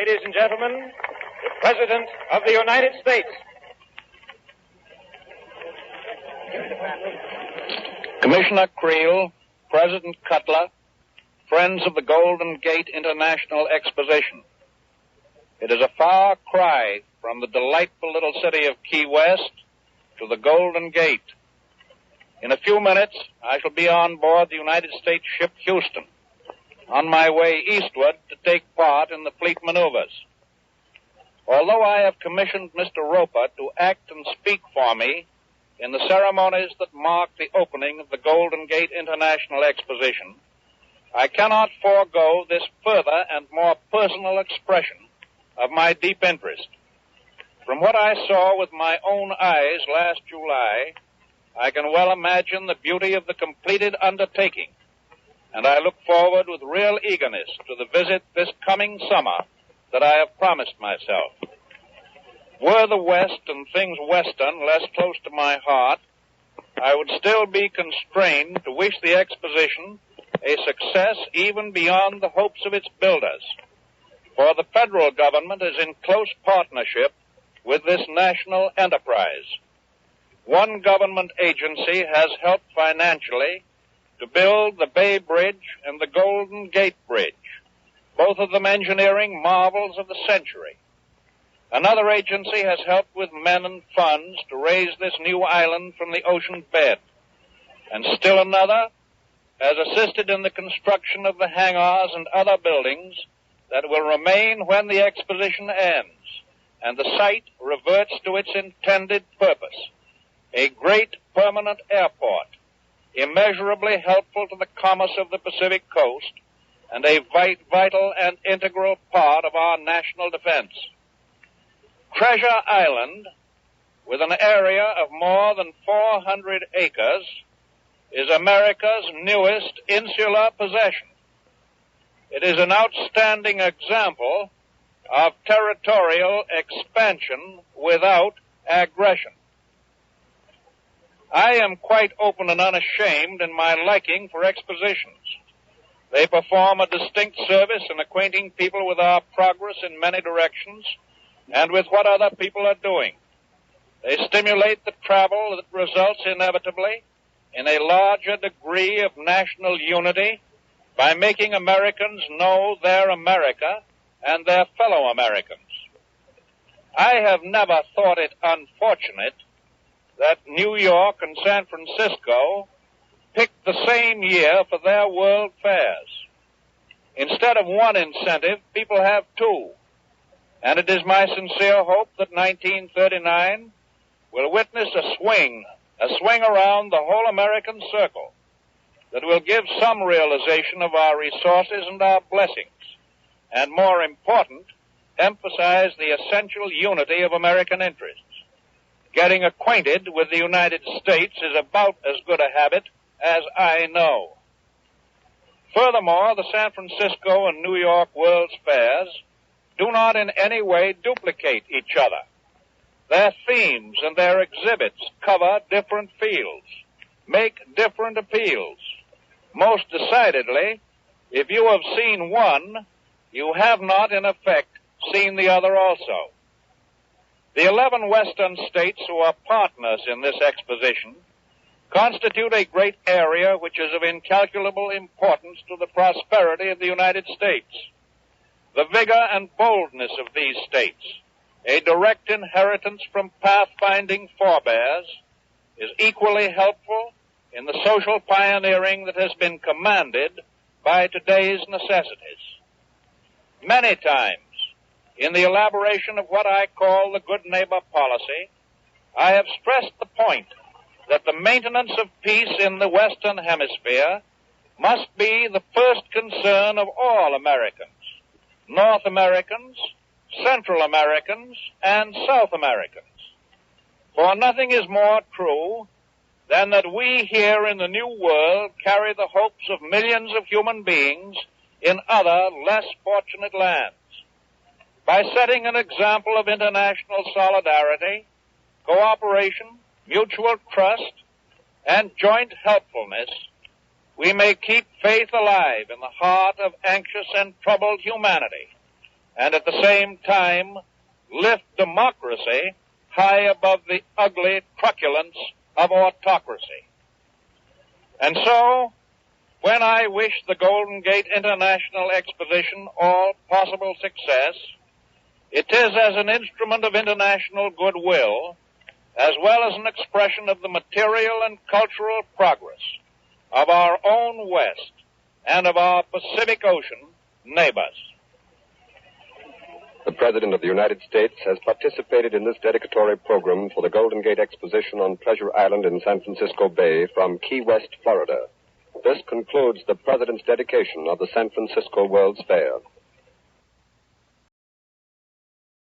Ladies and gentlemen, the President of the United States. Commissioner Creel, President Cutler, friends of the Golden Gate International Exposition. It is a far cry from the delightful little city of Key West to the Golden Gate. In a few minutes, I shall be on board the United States ship Houston, on my way eastward to take part in the fleet maneuvers. Although I have commissioned Mr. Roper to act and speak for me in the ceremonies that mark the opening of the Golden Gate International Exposition, I cannot forego this further and more personal expression of my deep interest. From what I saw with my own eyes last July, I can well imagine the beauty of the completed undertaking, and I look forward with real eagerness to the visit this coming summer that I have promised myself. Were the West and things Western less close to my heart, I would still be constrained to wish the exposition a success even beyond the hopes of its builders, for the federal government is in close partnership with this national enterprise. One government agency has helped financially to build the Bay Bridge and the Golden Gate Bridge, both of them engineering marvels of the century. Another agency has helped with men and funds to raise this new island from the ocean bed. And still another has assisted in the construction of the hangars and other buildings that will remain when the exposition ends, and the site reverts to its intended purpose, a great permanent airport, immeasurably helpful to the commerce of the Pacific coast, and a vital and integral part of our national defense. Treasure Island, with an area of more than 400 acres, is America's newest insular possession. It is an outstanding example of territorial expansion without aggression. I am quite open and unashamed in my liking for expositions. They perform a distinct service in acquainting people with our progress in many directions and with what other people are doing. They stimulate the travel that results inevitably in a larger degree of national unity by making Americans know their America and their fellow Americans. I have never thought it unfortunate that New York and San Francisco picked the same year for their world fairs. Instead of one incentive, people have two. And it is my sincere hope that 1939 will witness a swing around the whole American circle that will give some realization of our resources and our blessings, and more important, emphasize the essential unity of American interests. Getting acquainted with the United States is about as good a habit as I know. Furthermore, the San Francisco and New York World's Fairs do not in any way duplicate each other. Their themes and their exhibits cover different fields, make different appeals. Most decidedly, if you have seen one, you have not, in effect, seen the other also. The 11 Western states who are partners in this exposition constitute a great area which is of incalculable importance to the prosperity of the United States. The vigor and boldness of these states, a direct inheritance from pathfinding forebears, is equally helpful in the social pioneering that has been commanded by today's necessities. Many times, in the elaboration of what I call the good neighbor policy, I have stressed the point that the maintenance of peace in the Western Hemisphere must be the first concern of all Americans, North Americans, Central Americans, and South Americans. For nothing is more true than that we here in the New World carry the hopes of millions of human beings in other, less fortunate lands. By setting an example of international solidarity, cooperation, mutual trust, and joint helpfulness, we may keep faith alive in the heart of anxious and troubled humanity, and at the same time lift democracy high above the ugly truculence of autocracy. And so, when I wish the Golden Gate International Exposition all possible success, it is as an instrument of international goodwill, as well as an expression of the material and cultural progress of our own West and of our Pacific Ocean neighbors. The President of the United States has participated in this dedicatory program for the Golden Gate Exposition on Pleasure Island in San Francisco Bay from Key West, Florida. This concludes the President's dedication of the San Francisco World's Fair.